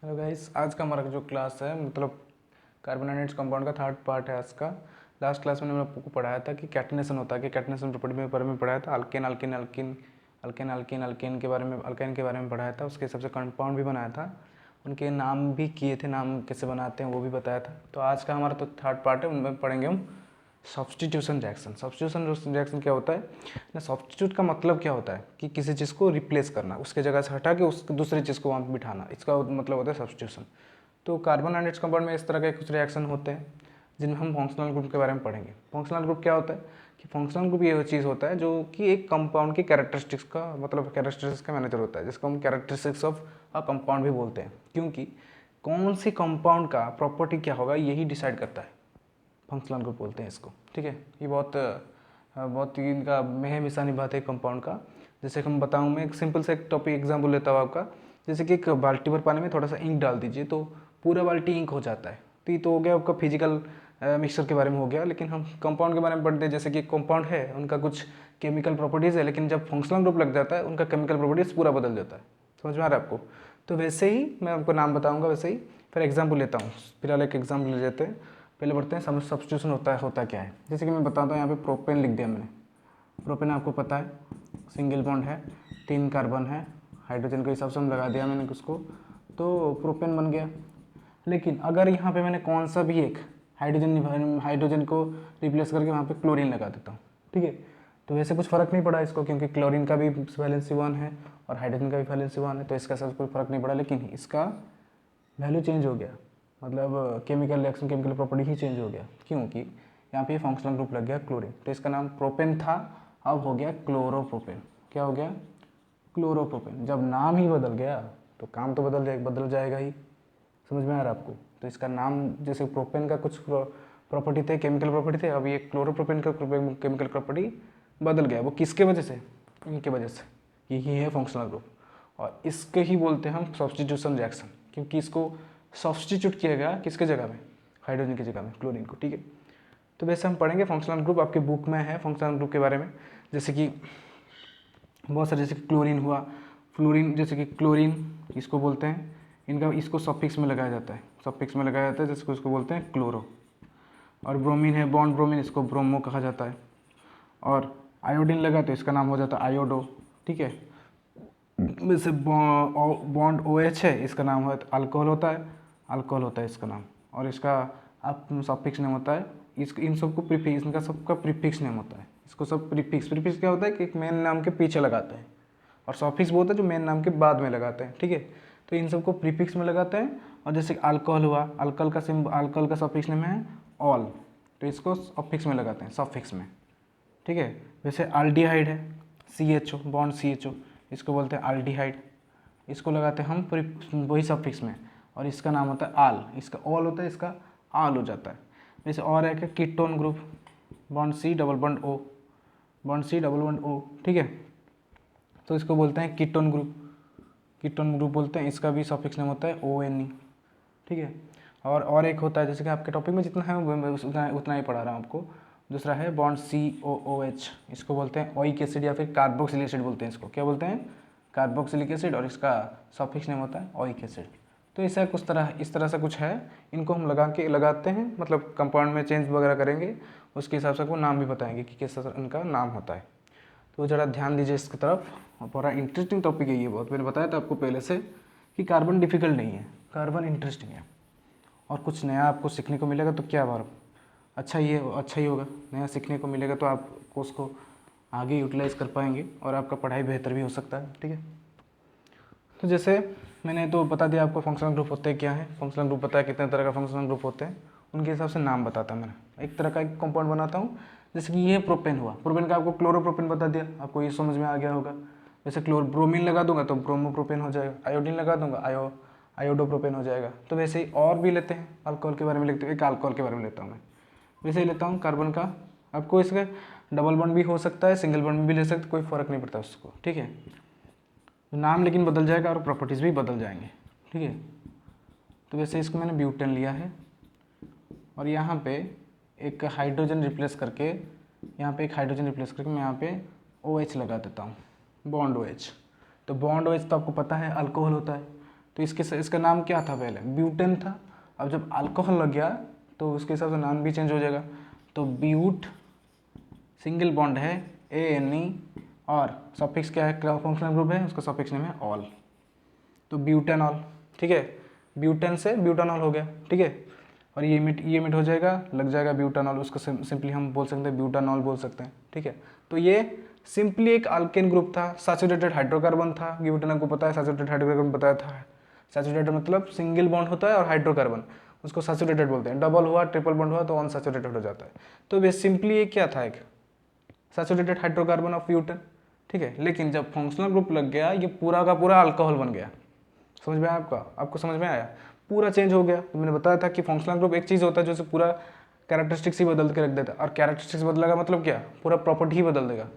Hello guys, आज का हमारा जो क्लास है मतलब कार्बोनेटेड कंपाउंड का थर्ड पार्ट है आज का। लास्ट क्लास में मैंने आपको पढ़ाया था कि कैटनेशन होता है, कि कैटनेशन प्रॉपर्टी में बारे में पढ़ाया था। Alkane alkane alkene alkane alkene alkane के बारे में, अल्केन के बारे में पढ़ाया था। उसके हिसाब से कंपाउंड भी बनाया था, उनके नाम भी किए थे, नाम कैसे बनाते हैं वो भी बताया था। तो आज का हमारा तो थर्ड पार्ट है, उनमें पढ़ेंगे हम सब्स्टिट्यूशन रिएक्शन। सब्स्टिट्यूशन रिएक्शन क्या होता है ना? सब्स्टिट्यूट का मतलब क्या होता है कि किसी चीज़ को रिप्लेस करना, उसके जगह से हटा के उस दूसरी चीज़ को वहाँ पे बिठाना, इसका मतलब होता है सब्स्टिट्यूशन। तो कार्बोनेटेड कंपाउंड में इस तरह के कुछ रिएक्शन होते हैं जिनमें हम फंक्शनल ग्रुप के बारे में पढ़ेंगे। फंक्शनल ग्रुप क्या होता है कि फंक्शनल ग्रुप ये चीज़ होता है जो कि एक कंपाउंड की कैरेक्टरिस्टिक्स का मतलब कैरेक्टरिस्टिक्स का मैनेजर होता है, जिसको हम कैरेक्टरिस्टिक्स ऑफ अ कंपाउंड भी बोलते हैं, क्योंकि कौन सी कंपाउंड का प्रॉपर्टी क्या होगा यही डिसाइड करता है। फंक्शनल ग्रुप बोलते हैं इसको, ठीक है। ये बहुत ही इनका अहम हिस्सा निभाते हैं कंपाउंड का। जैसे कि हम बताऊँ, मैं एक सिंपल से एक टॉपिक एग्जाम्पल लेता हूँ आपका। जैसे कि एक बाल्टी भर पानी में थोड़ा सा इंक डाल दीजिए तो पूरा बाल्टी इंक हो जाता है। तो ये तो हो गया आपका फिजिकल मिक्सचर के बारे में हो गया। लेकिन हम कंपाउंड के बारे में पढ़ते हैं, जैसे कि कंपाउंड है, उनका कुछ केमिकल प्रॉपर्टीज़ है, लेकिन जब फंक्शनल ग्रुप लग जाता है उनका केमिकल प्रॉपर्टीज़ पूरा बदल जाता है। समझ में आ रहा है आपको? तो वैसे ही मैं आपको नाम बताऊंगा, वैसे ही फिर एग्जाम्पल लेता हूँ। फिलहाल एक एग्जाम्पल ले लेते हैं। पहले बढ़ते हैं सब्स्टिट्यूशन होता क्या है। जैसे कि मैं बताता हूँ, यहाँ पे प्रोपेन लिख दिया मैंने। प्रोपेन आपको पता है सिंगल बॉन्ड है, 3 कार्बन है, हाइड्रोजन के हिसाब से हम लगा दिया मैंने उसको, तो प्रोपेन बन गया। लेकिन अगर यहाँ पे मैंने कौन सा भी एक हाइड्रोजन को रिप्लेस करके वहाँ पे क्लोरीन लगा देता हूँ, ठीक है, तो वैसे कुछ फ़र्क नहीं पड़ा इसको, क्योंकि क्लोरीन का भी वैलेंसी 1 है और हाइड्रोजन का भी वैलेंसी 1 है, तो इसका सब कोई फ़र्क नहीं पड़ा। लेकिन इसका वैल्यू चेंज हो गया, मतलब केमिकल रिएक्शन, केमिकल प्रॉपर्टी ही चेंज हो गया, क्योंकि यहाँ पे फंक्शनल ग्रुप लग गया क्लोरीन। तो इसका नाम प्रोपेन था, अब हो गया क्लोरोप्रोपेन। क्या हो गया? क्लोरोप्रोपेन। जब नाम ही बदल गया तो काम तो बदल जाएगा ही। समझ में आ रहा है आपको? तो इसका नाम, जैसे प्रोपेन का कुछ प्रॉपर्टी थे, केमिकल प्रॉपर्टी थे, अब ये क्लोरोप्रोपेन का केमिकल प्रॉपर्टी बदल गया। वो किसके वजह से? इनके वजह से। यही है फंक्शनल ग्रुप, और इसके ही बोलते हैं हम सब्स्टिट्यूशन रिएक्शन, क्योंकि इसको सब्स्टिट्यूट किया गया किसके जगह में? हाइड्रोजन की जगह में क्लोरीन को, ठीक है। तो वैसे हम पढ़ेंगे फंक्शनल ग्रुप, आपके बुक में है फंक्शनल ग्रुप के बारे में। जैसे कि बहुत सारे, जैसे कि क्लोरीन हुआ, फ्लोरीन, जैसे कि क्लोरीन इसको बोलते हैं, इनका इसको सफिक्स में लगाया जाता है, सफिक्स में लगाया जाता है, जिसको इसको बोलते हैं क्लोरो। और ब्रोमीन है, बॉन्ड ब्रोमीन, इसको ब्रोमो कहा जाता है। और आयोडीन लगा तो इसका नाम हो जाता है आयोडो, ठीक है। वैसे बॉन्ड ओ एच है, इसका नाम है अल्कोहल होता है, अल्कोहल होता है इसका नाम। और इसका अब सफिक्स नेम होता है, इसको इन सबको प्रीफिक्स, इनका सबका प्रीफिक्स नेम होता है। इसको सब प्रीफिक्स क्या होता है कि एक मेन नाम के पीछे लगाते हैं, और सफिक्स वो होता है जो मेन नाम के बाद में लगाते हैं, ठीक है। तो इन सबको प्रीफिक्स में लगाते हैं। और जैसे अल्कोहल हुआ, अल्कोहल का सफिक्स नेम है ऑल, तो इसको सफिक्स में लगाते हैं, सफिक्स में, ठीक है। वैसे अल्डिहाइड है, CHO, बॉन्ड CHO, इसको बोलते हैं अल्डिहाइड, इसको लगाते हैं हम वही सफिक्स में, और इसका नाम होता है आल, इसका ऑल होता है, इसका आल हो जाता है। वैसे और है कि ketone group, bond C double bond O, bond C double bond O, ठीक है, तो इसको बोलते हैं कीटोन ग्रुप, कीटोन ग्रुप बोलते हैं। इसका भी सफिक्स नेम होता है ONE, ठीक है। और एक होता है, जैसे कि आपके टॉपिक में जितना है मैं उतना ही पढ़ा रहा हूँ आपको। दूसरा है बॉन्ड COOH, इसको बोलते हैं ओइक एसिड या फिर कार्बोक्सिलिक एसिड बोलते हैं इसको। क्या बोलते हैं? कार्बोक्सिलिक एसिड, और इसका सफिक्स नेम होता है ओइक एसिड। तो ऐसा कुछ तरह, इस तरह से कुछ है, इनको हम लगाते हैं, मतलब कंपाउंड में चेंज वगैरह करेंगे, उसके हिसाब से आपको नाम भी बताएंगे कि किस तरह इनका नाम होता है। तो ज़रा ध्यान दीजिए इसकी तरफ, और बड़ा इंटरेस्टिंग टॉपिक है ये बहुत। मैंने बताया था आपको पहले से कि कार्बन डिफिकल्ट नहीं है, कार्बन इंटरेस्टिंग है, और कुछ नया आपको सीखने को मिलेगा तो क्या बात, अच्छा ही होगा। नया सीखने को मिलेगा तो आपको उसको आगे यूटिलाइज़ कर पाएंगे, और आपका पढ़ाई बेहतर भी हो सकता है, ठीक है। तो जैसे मैंने तो बता दिया आपको फंक्शनल ग्रुप होते हैं क्या है, फंक्शनल ग्रुप पता है कितने तरह का फंक्शनल ग्रुप होते हैं, उनके हिसाब से नाम बताता मैं। एक तरह का एक कंपाउंड बनाता हूँ, जैसे कि ये प्रोपेन हुआ, प्रोपेन का आपको क्लोरोप्रोपेन बता दिया, आपको ये समझ में आ गया होगा। जैसे ब्रोमीन लगा दूंगा तो ब्रोमोप्रोपेन हो जाएगा, आयोडीन लगा दूंगा आयोडोप्रोपेन हो जाएगा। तो वैसे ही और भी लेते हैं, अल्कोहल के बारे में लिखते हैं, एक अल्कोहल के बारे में लेता हूँ मैं। वैसे ही लेता हूँ कार्बन का, आपको इसका डबल बॉन्ड भी हो सकता है, सिंगल बॉन्ड भी ले सकते, कोई फ़र्क नहीं पड़ता उसको, ठीक है। नाम लेकिन बदल जाएगा और प्रॉपर्टीज़ भी बदल जाएंगे, ठीक है। तो वैसे इसको मैंने ब्यूटेन लिया है, और यहाँ पे एक हाइड्रोजन रिप्लेस करके, यहाँ पे एक हाइड्रोजन रिप्लेस करके मैं यहाँ पे OH लगा देता हूँ, बॉन्ड OH। तो बॉन्ड OH तो आपको पता है अल्कोहल होता है, तो इसका नाम क्या था पहले, ब्यूटेन था। अब जब अल्कोहल लग गया तो उसके हिसाब से नाम भी चेंज हो जाएगा। तो ब्यूट सिंगल बॉन्ड है ANE और सफिक्स क्या है, फंक्शनल ग्रुप है, उसका सफिक्स नेम है ऑल, तो ब्यूटेनॉल। ठीक है, ब्यूटेन से ब्यूटानॉल हो गया। ठीक है, और ये मिट हो जाएगा, लग जाएगा ब्यूटानॉल, उसको सिंपली हम बोल सकते हैं ब्यूटानॉल बोल सकते हैं। ठीक है, तो ये सिंपली एक अल्केन ग्रुप था, सैचुरेटेड हाइड्रोकार्बन था। ब्यूटेन आपको पता है, सैचुरेटेड हाइड्रोकार्बन बताया था। सैचुरेटेड मतलब सिंगल बॉन्ड होता है और हाइड्रोकार्बन, उसको सैचुरेटेड बोलते हैं। डबल हुआ, ट्रिपल बॉन्ड हुआ तो अनसैचुरेटेड हो जाता है। तो वे सिंपली ये क्या था, एक सैचुरेटेड हाइड्रोकार्बन ऑफ ब्यूटेन। ठीक है, लेकिन जब फंक्शनल ग्रुप लग गया, ये पूरा का पूरा अल्कोहल बन गया। समझ में आया आपको समझ में आया, पूरा चेंज हो गया। तो मैंने बताया था कि फंक्शनल ग्रुप एक चीज़ होता है जो से पूरा कैरेक्टरिस्टिक्स ही बदल के रख देता है, और कैरेक्टरिस्टिक्स बदलेगा मतलब क्या, पूरा प्रॉपर्टी ही बदल देगा।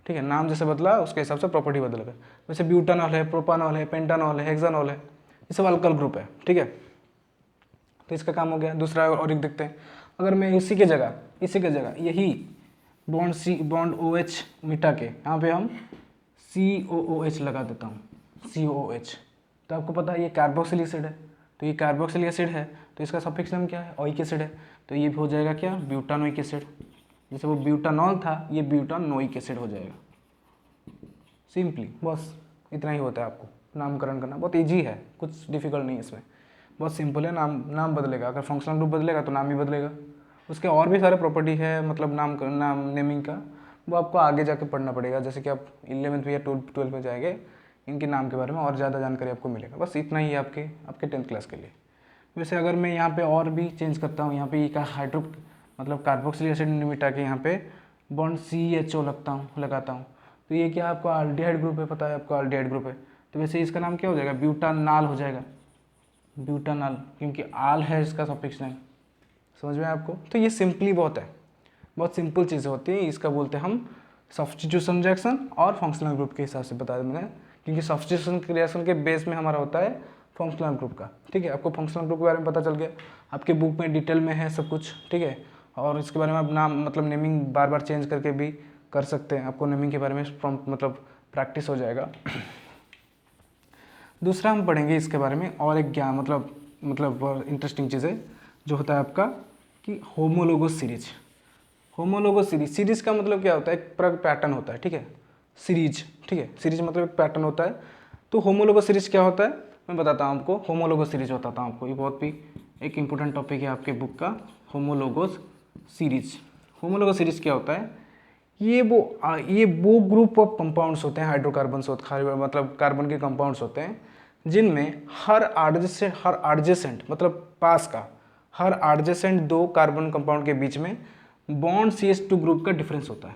ठीक है, नाम जैसे बदला उसके हिसाब से प्रॉपर्टी बदलेगा। जैसे ब्यूटानॉल है, प्रोपानॉल है, पेंटानॉल है, हेक्सानॉल है, ये सब अल्कल ग्रुप है। ठीक है, तो इसका काम हो गया। दूसरा और एक देखते हैं, अगर मैं इसी के जगह यही बॉन्ड OH मिटा के यहाँ पे हम COOH लगा देता हूँ, COOH, तो आपको पता है ये कार्बोक्सिल एसिड है। तो ये कार्बोक्सिल एसिड है तो इसका सफिक्स नाम क्या है, ओइक एसिड है। तो ये हो जाएगा क्या, ब्यूटानोइक एसिड। जैसे वो ब्यूटानॉल था, ये ब्यूटानोइक एसिड हो जाएगा। सिंपली बस इतना ही होता है। आपको नामकरण करना बहुत ईजी है, कुछ डिफिकल्ट नहीं है इसमें, बहुत सिंपल है। नाम बदलेगा, अगर फंक्शनल ग्रुप बदलेगा तो नाम ही बदलेगा। उसके और भी सारे प्रॉपर्टी है, मतलब नाम नेमिंग का, वो आपको आगे जाके पढ़ना पड़ेगा। जैसे कि आप 11वीं या 12वीं में जाएंगे, इनके नाम के बारे में और ज़्यादा जानकारी आपको मिलेगा। बस इतना ही है आपके 10th क्लास के लिए। वैसे अगर मैं यहाँ पे और भी चेंज करता हूँ, यहाँ पे का मतलब कार्बोक्सिल एसिड मिटा के यहाँ पे बॉन्ड CHO लगाता हूँ, तो ये क्या आपका अल्डिहाइड ग्रुप है, पता है आपको अल्डिहाइड ग्रुप है। तो वैसे इसका नाम क्या हो जाएगा, ब्यूटानॉल हो जाएगा, ब्यूटानॉल, क्योंकि आल है इसका सफिक्स नेम। समझ में आपको, तो ये सिंपली बहुत है, बहुत सिंपल चीज़ें होती हैं। इसका बोलते हैं हम सब्स्टिट्यूशन रिएक्शन, और फंक्शनल ग्रुप के हिसाब से बताया मैंने, क्योंकि सब्स्टिट्यूशन रिएक्शन के बेस में हमारा होता है फंक्शनल ग्रुप का। ठीक है, आपको फंक्शनल ग्रुप के बारे में पता चल गया, आपके बुक में डिटेल में है सब कुछ। ठीक है, और इसके बारे में आप नाम मतलब नेमिंग बार बार चेंज करके भी कर सकते हैं, आपको नेमिंग के बारे में मतलब प्रैक्टिस हो जाएगा। दूसरा हम पढ़ेंगे इसके बारे में और एक ज्ञान मतलब इंटरेस्टिंग चीज़ है जो होता है आपका कि होमोलोगस सीरीज। होमोलोगस सीरीज का मतलब क्या होता है, एक पैटर्न होता है। ठीक है, सीरीज, ठीक है, सीरीज मतलब एक पैटर्न होता है। तो होमोलोगस सीरीज क्या होता है, मैं बताता हूँ आपको। होमोलोगस सीरीज बताता हूँ आपको, ये बहुत भी एक इंपॉर्टेंट टॉपिक है आपके बुक का, होमोलोगस सीरीज। होमोलोगस सीरीज क्या होता है, ये वो ग्रुप ऑफ कंपाउंड्स होते हैं, हाइड्रोकार्बन्स होते हैं, मतलब कार्बन के कंपाउंड्स होते हैं, जिनमें हर एडजेसेंट मतलब पास का हर एडजेसेंट दो कार्बन कंपाउंड के बीच में बॉन्ड CH2 ग्रुप का डिफरेंस होता है,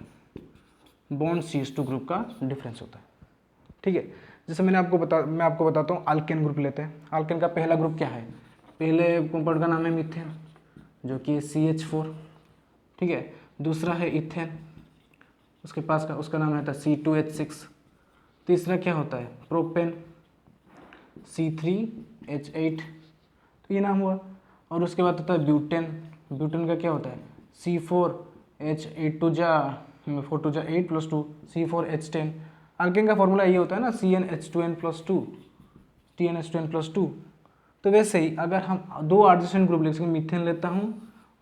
बॉन्ड CH2 ग्रुप का डिफरेंस होता है। ठीक है, जैसे मैं आपको बताता हूँ, अल्केन ग्रुप लेते हैं। अल्केन का पहला ग्रुप क्या है, पहले कंपाउंड का नाम है मीथेन जो कि CH4। ठीक है, दूसरा है इथेन, उसके पास का उसका नाम रहता है C2H6। तीसरा क्या होता है, प्रोपेन, C3H8, तो ये नाम हुआ। और उसके बाद होता है ब्यूटेन। ब्यूटेन का क्या होता है, C4H8 टू जा 8 + 2 C4H10। अल्केन का फॉर्मूला ये होता है ना, CnH2n+2 TnH2n+2। तो वैसे ही अगर हम दो एडजेसेंट ग्रुप ले सकते, मीथेन लेता हूँ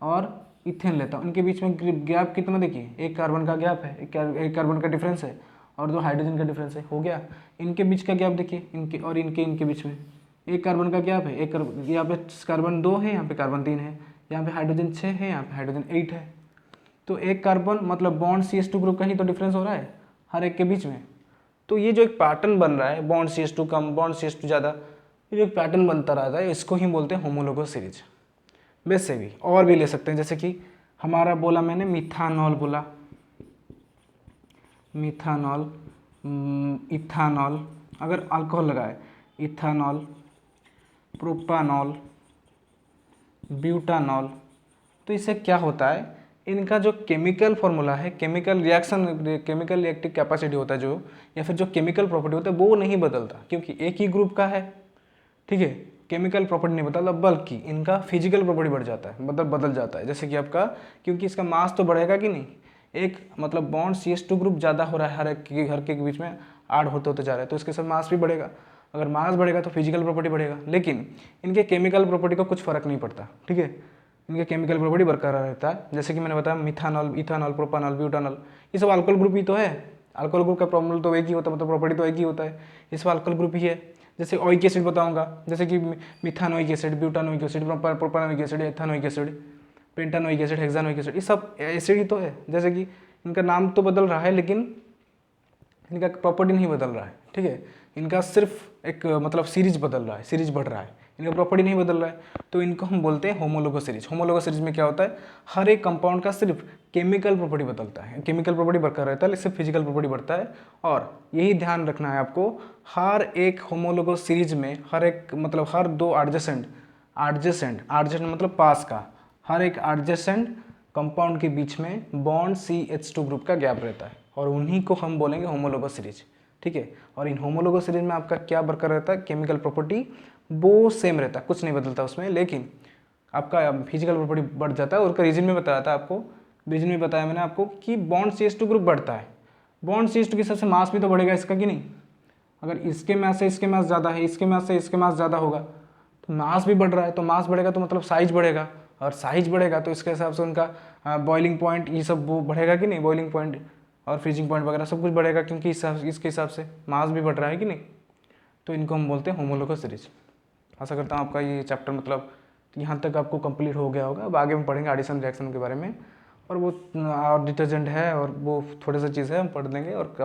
और इथेन लेता हूँ, इनके बीच में गैप कितना देखिए, एक कार्बन का गैप है, एक कार्बन का डिफरेंस है और दो हाइड्रोजन का डिफरेंस है, हो गया। इनके बीच का गैप देखिए, इनके और इनके बीच में एक कार्बन का गैप है, यहाँ पे कार्बन 2 है, यहाँ पे कार्बन 3 है, यहाँ पे हाइड्रोजन 6 है, यहाँ पे हाइड्रोजन 8 है। तो एक कार्बन मतलब बॉन्ड CH2 ग्रुप का ही तो डिफरेंस हो रहा है हर एक के बीच में। तो ये जो एक पैटर्न बन रहा है, बॉन्ड CH2 कम बॉन्ड CH2 ज़्यादा, ये जो एक पैटर्न बनता रहता है, इसको ही बोलते हैं होमोलोगस सीरीज। वैसे भी और भी ले सकते हैं, जैसे कि हमारा बोला मैंने मिथानॉल बोला, मिथानॉल, इथानॉल, अगर अल्कोहल लगाए, इथानॉल, प्रोपानॉल, ब्यूटानॉल। तो इससे क्या होता है, इनका जो केमिकल फॉर्मूला है, केमिकल रिएक्टिव कैपेसिटी होता है जो, या फिर जो केमिकल प्रॉपर्टी होता है वो नहीं बदलता, क्योंकि एक ही ग्रुप का है। ठीक है, केमिकल प्रॉपर्टी नहीं बदलता, बल्कि इनका फिजिकल प्रॉपर्टी बढ़ जाता है, मतलब बदल जाता है। जैसे कि आपका, क्योंकि इसका मास तो बढ़ेगा कि नहीं, एक मतलब बॉन्ड CH2 ग्रुप ज़्यादा हो रहा है, हर एक के बीच में ऐड होते होते जा रहा है, तो इसके साथ मास भी बढ़ेगा। अगर मास बढ़ेगा तो फिजिकल प्रॉपर्टी बढ़ेगा, लेकिन इनके केमिकल प्रॉपर्टी को कुछ फर्क नहीं पड़ता, ठीक है। इनके केमिकल प्रॉपर्टी बरकरार रहता है। जैसे कि मैंने बताया मिथानॉल, इथानॉल, प्रोपानॉल, ब्यूटानॉल, ये सब अल्कोहल ग्रुप ही तो है। अल्कोहल ग्रुप का प्रॉब्लम तो एक ही होता है, मतलब प्रॉपर्टी तो एक ही होता है, ये सब अल्कोहल ग्रुप ही है। जैसे ऑइक एसिड बताऊंगा, जैसे कि methanoic acid, butanoic acid, propanoic acid, ethanoic acid, pentanoic acid, hexanoic acid, ये सब एसिड ही तो है। जैसे कि इनका नाम तो बदल रहा है लेकिन इनका प्रॉपर्टी नहीं बदल रहा है, ठीक है। इनका सिर्फ एक मतलब सीरीज बदल रहा है, सीरीज बढ़ रहा है, इनका प्रॉपर्टी नहीं बदल रहा है, तो इनको हम बोलते हैं होमोलोगस सीरीज। होमोलोगस सीरीज में क्या होता है, हर एक कंपाउंड का सिर्फ केमिकल प्रॉपर्टी बदलता है, केमिकल प्रॉपर्टी बरकरार रहता है, सिर्फ फिजिकल प्रॉपर्टी बढ़ता है। और यही ध्यान रखना है आपको, हर एक होमोलोगस सीरीज में हर एक मतलब हर दो एडजेसेंट मतलब पास का, हर एक एडजेसेंट कंपाउंड के बीच में बॉन्ड CH2 ग्रुप का गैप रहता है, और उन्हीं को हम बोलेंगे होमोलोगस सीरीज, ठीक है। और इन होमोलोगस सीरीज में आपका क्या बरकरार रहता है, केमिकल प्रॉपर्टी वो सेम रहता है, कुछ नहीं बदलता उसमें, लेकिन आपका फिजिकल प्रॉपर्टी बढ़ जाता है। और उसका रीजन में बताया था आपको, रीजन में बताया मैंने आपको कि बॉन्ड CH2 ग्रुप बढ़ता है। बॉन्ड CH2 के हिसाब से मास भी तो बढ़ेगा इसका, कि नहीं। अगर इसके मास से इसके मास ज़्यादा है, इसके मास से इसके मास ज़्यादा होगा, तो मास भी बढ़ रहा है, तो मास बढ़ेगा तो मतलब साइज बढ़ेगा, और साइज बढ़ेगा तो इसके हिसाब से उनका बॉइलिंग पॉइंट ये सब वो बढ़ेगा कि नहीं, बॉइलिंग पॉइंट और फ्रीजिंग पॉइंट वगैरह सब कुछ बढ़ेगा, क्योंकि इसके हिसाब से मास भी बढ़ रहा है कि नहीं। तो इनको हम बोलते हैं होमोलोगस सीरीज। आशा करता हूँ आपका ये चैप्टर मतलब यहाँ तक आपको कंप्लीट हो गया होगा। अब आगे हम पढ़ेंगे एडिशन रिएक्शन के बारे में, और वो और डिटर्जेंट है और वो थोड़े सा चीज़ है हम पढ़ लेंगे, और